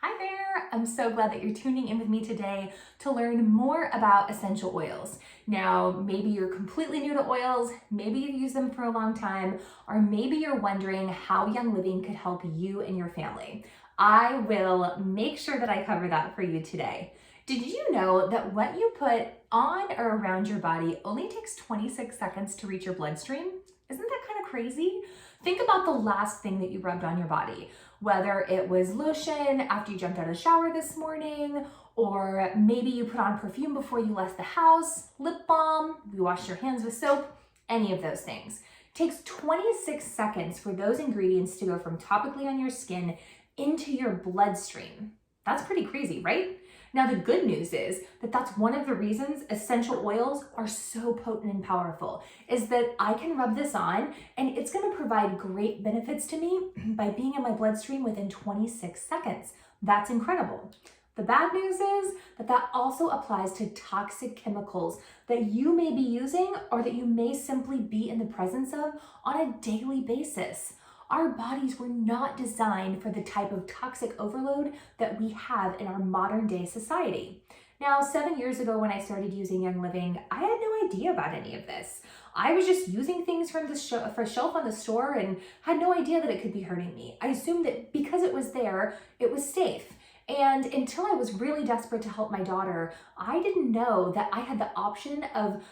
Hi there! I'm so glad that you're tuning in with me today to learn more about essential oils. Now, maybe you're completely new to oils, maybe you've used them for a long time, or maybe you're wondering how Young Living could help you and your family. I will make sure that I cover that for you today. Did you know that what you put on or around your body only takes 26 seconds to reach your bloodstream? Isn't that kind of crazy? Think about the last thing that you rubbed on your body, whether it was lotion after you jumped out of the shower this morning, or maybe you put on perfume before you left the house, lip balm, you washed your hands with soap, any of those things. It takes 26 seconds for those ingredients to go from topically on your skin into your bloodstream. That's pretty crazy, right? Now, the good news is that that's one of the reasons essential oils are so potent and powerful, is that I can rub this on and it's gonna provide great benefits to me by being in my bloodstream within 26 seconds. That's incredible. The bad news is that that also applies to toxic chemicals that you may be using or that you may simply be in the presence of on a daily basis. Our bodies were not designed for the type of toxic overload that we have in our modern day society. Now, 7 years ago when I started using Young Living, I had no idea about any of this. I was just using things from the shelf on the store and had no idea that it could be hurting me. I assumed that because it was there, it was safe. And until I was really desperate to help my daughter, I didn't know that I had the option of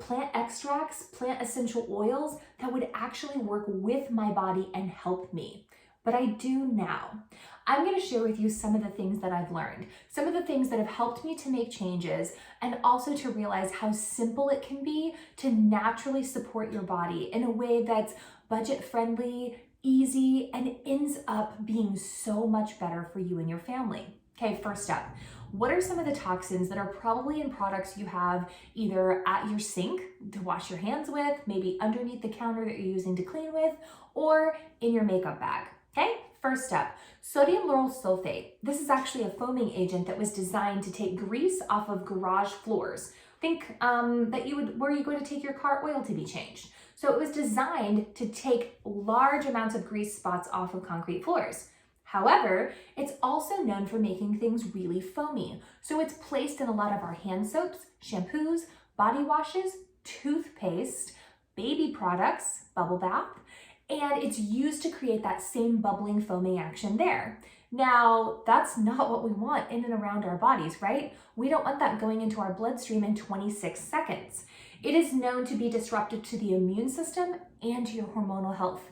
plant extracts, plant essential oils that would actually work with my body and help me. But I do now. I'm going to share with you some of the things that I've learned, some of the things that have helped me to make changes, and also to realize how simple it can be to naturally support your body in a way that's budget friendly, easy, and ends up being so much better for you and your family. Okay, first up, what are some of the toxins that are probably in products you have either at your sink to wash your hands with, maybe underneath the counter that you're using to clean with, or in your makeup bag? Okay, first up, sodium lauryl sulfate. This is actually a foaming agent that was designed to take grease off of garage floors. Think where you go to take your car oil to be changed. So it was designed to take large amounts of grease spots off of concrete floors. However, it's also known for making things really foamy. So it's placed in a lot of our hand soaps, shampoos, body washes, toothpaste, baby products, bubble bath, and it's used to create that same bubbling foaming action there. Now, that's not what we want in and around our bodies, right? We don't want that going into our bloodstream in 26 seconds. It is known to be disruptive to the immune system and to your hormonal health.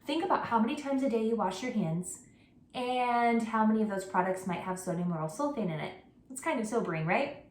Think about how many times a day you wash your hands and how many of those products might have sodium lauryl sulfate in it. It's kind of sobering, right?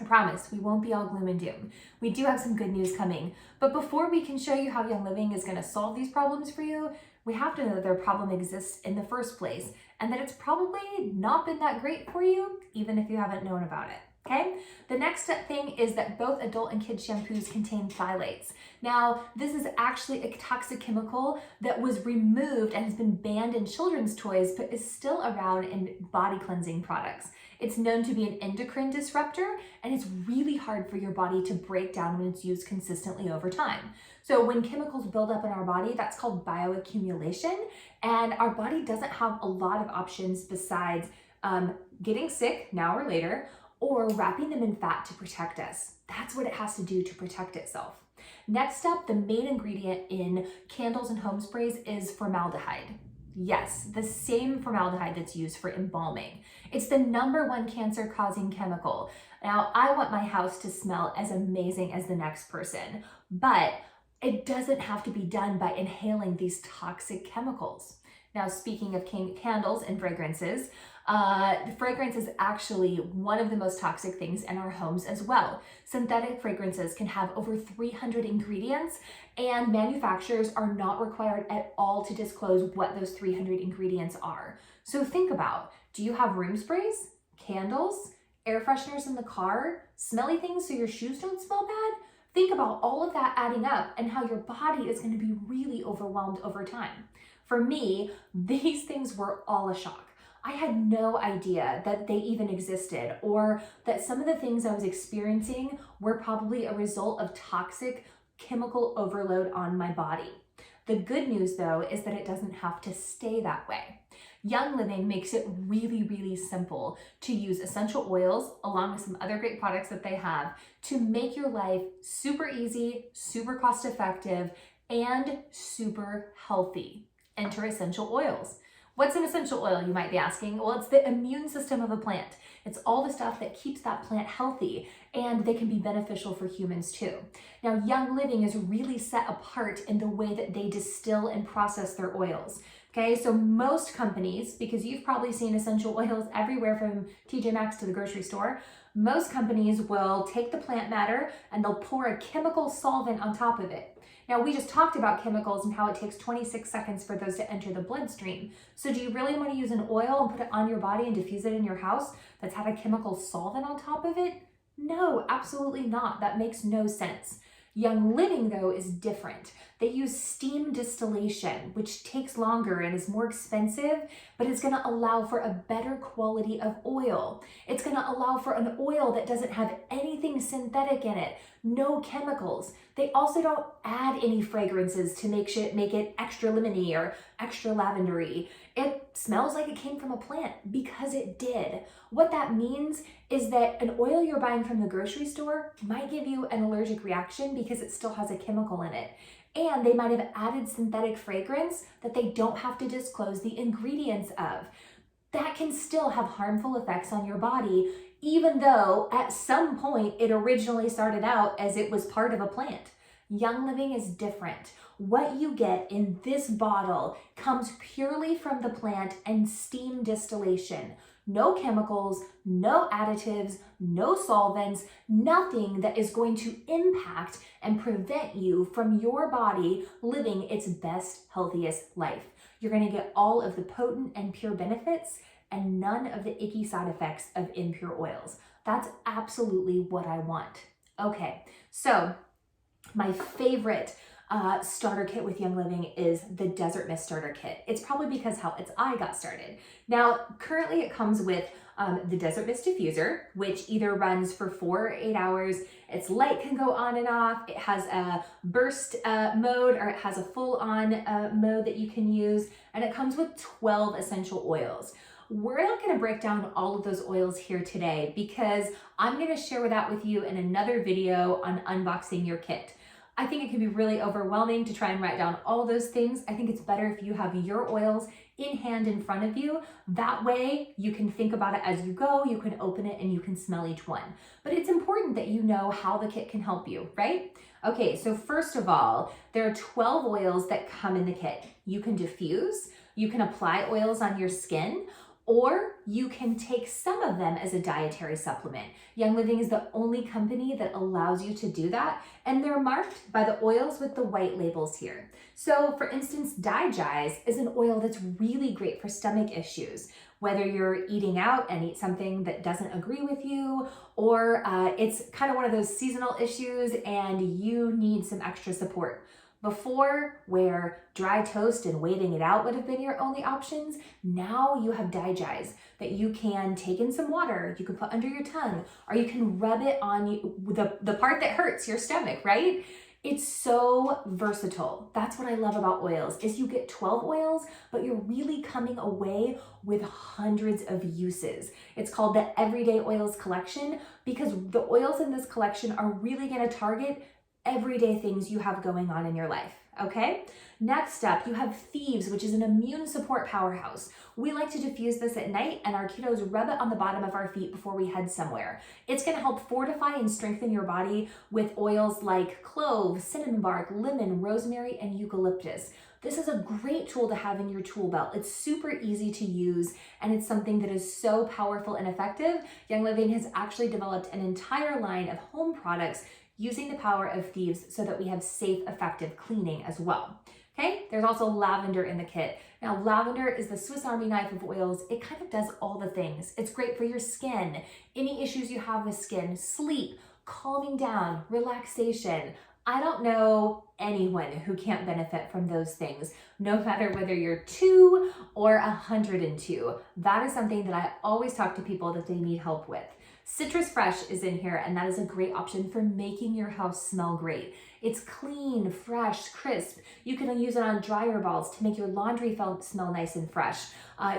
I promise we won't be all gloom and doom. We do have some good news coming. But before we can show you how Young Living is going to solve these problems for you, we have to know that their problem exists in the first place and that it's probably not been that great for you, even if you haven't known about it. Okay, the next thing is that both adult and kid shampoos contain phthalates. Now, this is actually a toxic chemical that was removed and has been banned in children's toys, but is still around in body cleansing products. It's known to be an endocrine disruptor, and it's really hard for your body to break down when it's used consistently over time. So when chemicals build up in our body, that's called bioaccumulation, and our body doesn't have a lot of options besides getting sick now or later, or wrapping them in fat to protect us. That's what it has to do to protect itself. Next up, the main ingredient in candles and home sprays is formaldehyde. Yes, the same formaldehyde that's used for embalming. It's the #1 cancer-causing chemical. Now, I want my house to smell as amazing as the next person, but it doesn't have to be done by inhaling these toxic chemicals. Now, speaking of candles and fragrances, fragrance is actually one of the most toxic things in our homes as well. Synthetic fragrances can have over 300 ingredients, and manufacturers are not required at all to disclose what those 300 ingredients are. So think about, do you have room sprays, candles, air fresheners in the car, smelly things so your shoes don't smell bad? Think about all of that adding up and how your body is going to be really overwhelmed over time. For me, these things were all a shock. I had no idea that they even existed, or that some of the things I was experiencing were probably a result of toxic chemical overload on my body. The good news though is that it doesn't have to stay that way. Young Living makes it really, really simple to use essential oils along with some other great products that they have to make your life super easy, super cost effective, and super healthy. Enter essential oils. What's an essential oil, you might be asking? Well, it's the immune system of a plant. It's all the stuff that keeps that plant healthy, and they can be beneficial for humans too. Now, Young Living is really set apart in the way that they distill and process their oils. Okay, so most companies, because you've probably seen essential oils everywhere from TJ Maxx to the grocery store, most companies will take the plant matter and they'll pour a chemical solvent on top of it. Now, we just talked about chemicals and how it takes 26 seconds for those to enter the bloodstream. So do you really want to use an oil and put it on your body and diffuse it in your house that's had a chemical solvent on top of it? No, absolutely not. That makes no sense. Young Living, though, is different. They use steam distillation, which takes longer and is more expensive, but it's going to allow for a better quality of oil. It's going to allow for an oil that doesn't have anything synthetic in it, no chemicals. They also don't add any fragrances to make it extra lemony or extra lavendery. It smells like it came from a plant because it did. What that means is that an oil you're buying from the grocery store might give you an allergic reaction because it still has a chemical in it. And they might have added synthetic fragrance that they don't have to disclose the ingredients of. That can still have harmful effects on your body, even though at some point it originally started out as it was part of a plant. Young Living is different. What you get in this bottle comes purely from the plant and steam distillation. No chemicals, no additives, no solvents, nothing that is going to impact and prevent you from your body living its best, healthiest life. You're going to get all of the potent and pure benefits and none of the icky side effects of impure oils. That's absolutely what I want. Okay, so my favorite starter kit with Young Living is the Desert Mist starter kit. It's probably because how I got started. Now, currently it comes with the Desert Mist diffuser, which either runs for 4 or 8 hours. Its light can go on and off. It has a burst mode, or it has a full-on mode that you can use, and it comes with 12 essential oils. We're not going to break down all of those oils here today because I'm going to share that with you in another video on unboxing your kit. I think it can be really overwhelming to try and write down all those things. I think it's better if you have your oils in hand in front of you. That way you can think about it as you go, you can open it and you can smell each one. But it's important that you know how the kit can help you, right? Okay, so first of all, there are 12 oils that come in the kit. You can diffuse, you can apply oils on your skin, or you can take some of them as a dietary supplement. Young Living is the only company that allows you to do that, and they're marked by the oils with the white labels here. So for instance, DiGize is an oil that's really great for stomach issues, whether you're eating out and eat something that doesn't agree with you, or it's kind of one of those seasonal issues and you need some extra support. Before, where dry toast and waving it out would have been your only options, now you have DiGize that you can take in some water, you can put under your tongue, or you can rub it on the part that hurts, your stomach, right? It's so versatile. That's what I love about oils, is you get 12 oils, but you're really coming away with hundreds of uses. It's called the Everyday Oils Collection because the oils in this collection are really going to target everyday things you have going on in your life, okay? Next up, you have Thieves, which is an immune support powerhouse. We like to diffuse this at night and our kiddos rub it on the bottom of our feet before we head somewhere. It's gonna help fortify and strengthen your body with oils like clove, cinnamon bark, lemon, rosemary, and eucalyptus. This is a great tool to have in your tool belt. It's super easy to use, and it's something that is so powerful and effective. Young Living has actually developed an entire line of home products using the power of Thieves so that we have safe, effective cleaning as well. Okay, there's also lavender in the kit. Now, lavender is the Swiss Army knife of oils. It kind of does all the things. It's great for your skin, any issues you have with skin, sleep, calming down, relaxation. I don't know anyone who can't benefit from those things, no matter whether you're 2 or 102. That is something that I always talk to people that they need help with. Citrus Fresh is in here, and that is a great option for making your house smell great. It's clean, fresh, crisp. You can use it on dryer balls to make your laundry smell nice and fresh.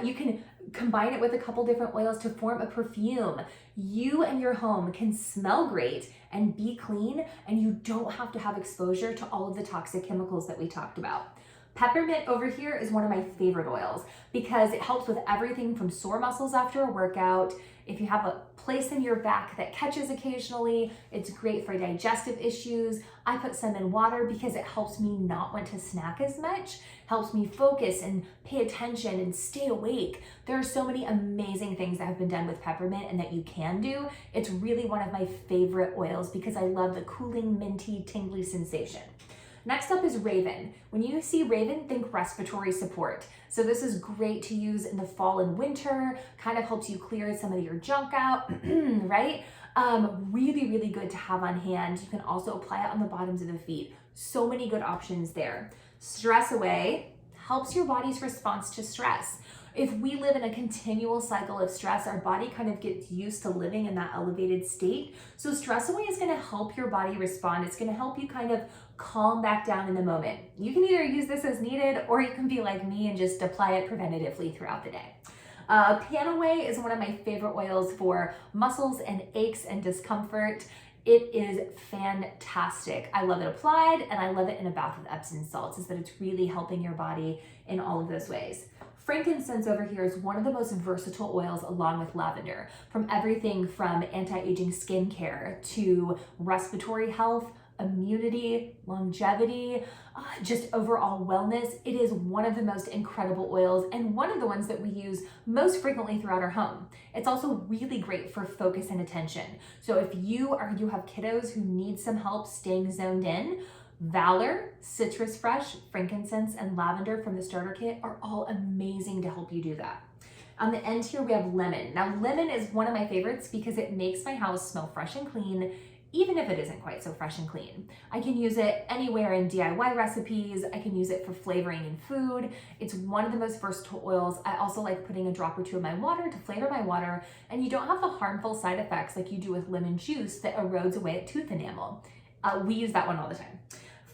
You can combine it with a couple different oils to form a perfume. You and your home can smell great and be clean, and you don't have to have exposure to all of the toxic chemicals that we talked about. Peppermint over here is one of my favorite oils because it helps with everything from sore muscles after a workout. If you have a place in your back that catches occasionally, it's great for digestive issues. I put some in water because it helps me not want to snack as much, helps me focus and pay attention and stay awake. There are so many amazing things that have been done with peppermint and that you can do. It's really one of my favorite oils because I love the cooling, minty, tingly sensation. Next up is Raven. When you see Raven, think respiratory support. So this is great to use in the fall and winter, kind of helps you clear some of your junk out, right? Really, really good to have on hand. You can also apply it on the bottoms of the feet. So many good options there. Stress Away helps your body's response to stress. If we live in a continual cycle of stress, our body kind of gets used to living in that elevated state. So Stress Away is going to help your body respond. It's going to help you kind of calm back down in the moment. You can either use this as needed, or you can be like me and just apply it preventatively throughout the day. Panaway is one of my favorite oils for muscles and aches and discomfort. It is fantastic. I love it applied, and I love it in a bath with Epsom salts, is that it's really helping your body in all of those ways. Frankincense over here is one of the most versatile oils along with lavender, from everything from anti-aging skincare to respiratory health, immunity, longevity, just overall wellness. It is one of the most incredible oils and one of the ones that we use most frequently throughout our home. It's also really great for focus and attention. So if you have kiddos who need some help staying zoned in, Valor, Citrus Fresh, frankincense, and lavender from the starter kit are all amazing to help you do that. On the end here, we have lemon. Now, lemon is one of my favorites because it makes my house smell fresh and clean, even if it isn't quite so fresh and clean. I can use it anywhere in DIY recipes. I can use it for flavoring in food. It's one of the most versatile oils. I also like putting a drop or two in my water to flavor my water, and you don't have the harmful side effects like you do with lemon juice that erodes away at tooth enamel. We use that one all the time.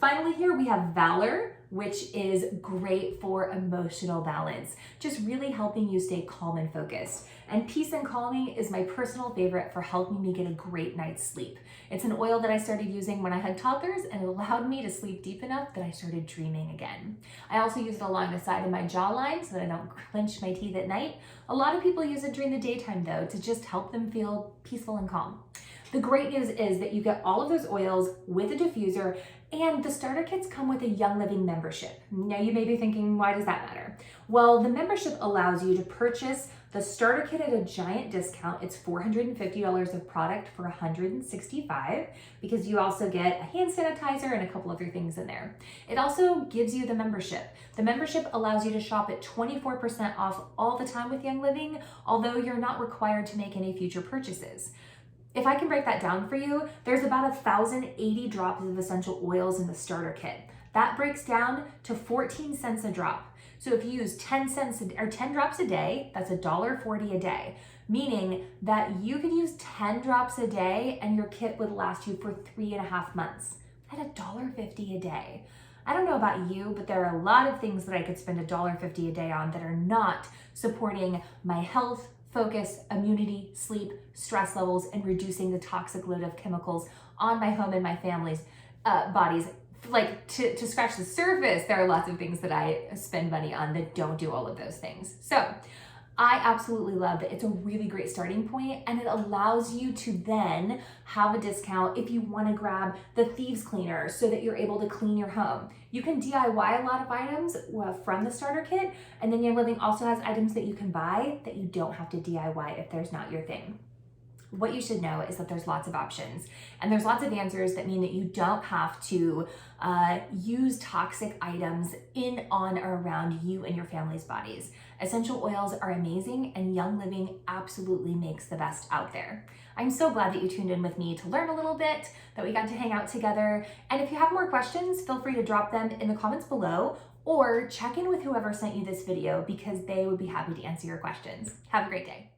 Finally here we have Valor, which is great for emotional balance, just really helping you stay calm and focused. And Peace and Calming is my personal favorite for helping me get a great night's sleep. It's an oil that I started using when I had toddlers, and it allowed me to sleep deep enough that I started dreaming again. I also use it along the side of my jawline so that I don't clench my teeth at night. A lot of people use it during the daytime though, to just help them feel peaceful and calm. The great news is that you get all of those oils with a diffuser, and the starter kits come with a Young Living membership. Now you may be thinking, why does that matter? Well, the membership allows you to purchase the starter kit at a giant discount. It's $450 of product for $165 because you also get a hand sanitizer and a couple other things in there. It also gives you the membership. The membership allows you to shop at 24% off all the time with Young Living, although you're not required to make any future purchases. If I can break that down for you, there's about 1,080 drops of essential oils in the starter kit. That breaks down to 14 cents a drop. So if you use 10 drops a day, that's $1.40 a day, meaning that you could use 10 drops a day and your kit would last you for 3.5 months at $1.50 a day. I don't know about you, but there are a lot of things that I could spend $1.50 a day on that are not supporting my health, focus, immunity, sleep, stress levels, and reducing the toxic load of chemicals on my home and my family's bodies. Like to scratch the surface, there are lots of things that I spend money on that don't do all of those things. So I absolutely love that it's a really great starting point, and it allows you to then have a discount if you want to grab the thieves cleaner so that you're able to clean your home. You can DIY a lot of items from the starter kit, and then Young Living also has items that you can buy that you don't have to DIY if there's not your thing. What you should know is that there's lots of options, and there's lots of answers that mean that you don't have to use toxic items in, on, or around you and your family's bodies. Essential oils are amazing, and Young Living absolutely makes the best out there. I'm so glad that you tuned in with me to learn a little bit, that we got to hang out together. And if you have more questions, feel free to drop them in the comments below, or check in with whoever sent you this video because they would be happy to answer your questions. Have a great day.